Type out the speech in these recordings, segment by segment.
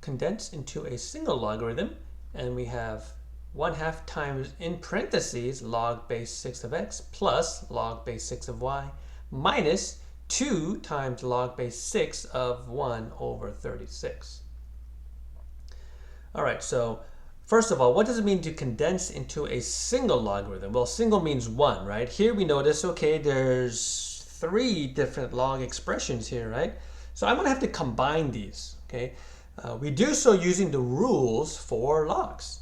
condense into a single logarithm, and we have 1/2 times, in parentheses, log base 6 of x plus log base 6 of y minus 2 times log base 6 of 1 over 36. All right, so first of all, what does it mean to condense into a single logarithm? Well, single means one, right? Here we notice, okay, there's 3 different log expressions here, right? So I'm going to have to combine these, okay? We do so using the rules for logs.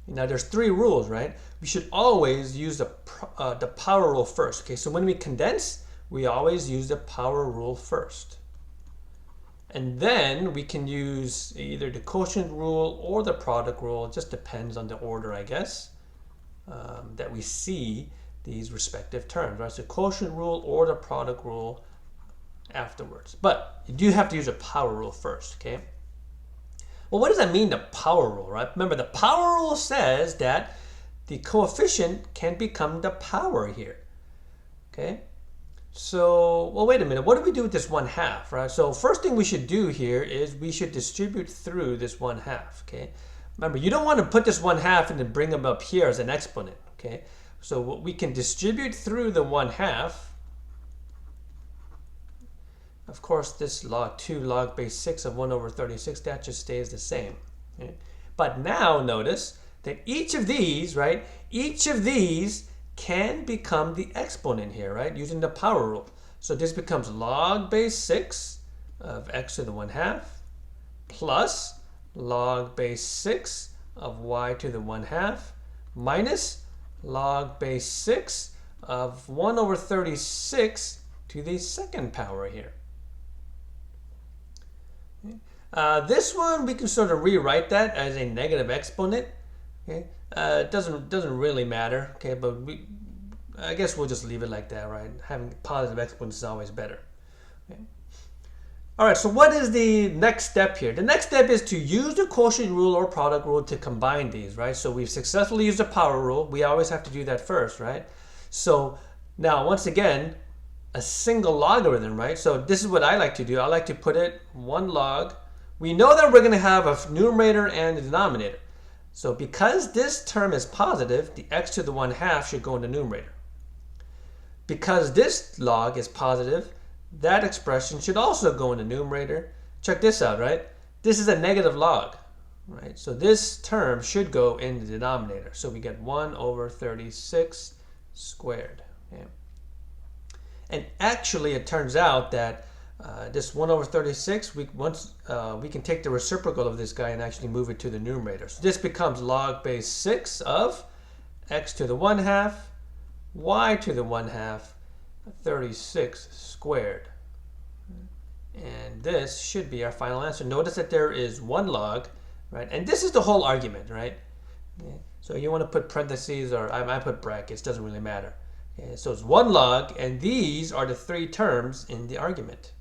Now there's 3 rules, right? We should always use the power rule first, okay? So when we condense, we always use the power rule first. And then we can use either the quotient rule or the product rule. It just depends on the order, I guess, that we see these respective terms, right? So quotient rule or the product rule afterwards. But you do have to use a power rule first, okay? Well, what does that mean, the power rule, right? Remember, the power rule says that the coefficient can become the power here, okay? So, well, wait a minute. What do we do with this 1/2, right? So first thing we should do here is we should distribute through this 1/2, okay? Remember, you don't want to put this 1/2 and then bring them up here as an exponent, okay? So we can distribute through the 1/2. Of course, this log 2 log base 6 of 1 over 36, that just stays the same. Okay? But now notice that each of these, right, each of these can become the exponent here, right, using the power rule. So this becomes log base 6 of x to the 1/2 plus log base 6 of y to the 1/2 minus log base 6 of 1 over 36 to the second power here. This one, we can sort of rewrite that as a negative exponent. Okay, it doesn't really matter. Okay, but I guess we'll just leave it like that, right? Having positive exponents is always better. Okay. All right. So what is the next step here? The next step is to use the quotient rule or product rule to combine these, right? So we've successfully used the power rule. We always have to do that first, right? So now, once again, a single logarithm, right? So this is what I like to do. I like to put it 1 log. We know that we're going to have a numerator and a denominator. So because this term is positive, the x to the 1/2 should go in the numerator. Because this log is positive, that expression should also go in the numerator. Check this out, right? This is a negative log, right? So this term should go in the denominator. So we get 1 over 36 squared. Okay? And actually, it turns out that this 1 over 36, we can take the reciprocal of this guy and actually move it to the numerator. So this becomes log base 6 of x to the 1/2, y to the 1/2, 36 squared. And this should be our final answer. Notice that there is 1 log, right? And this is the whole argument, right? Okay. So you want to put parentheses, or I put brackets, doesn't really matter. Okay. So it's 1 log, and these are the 3 terms in the argument.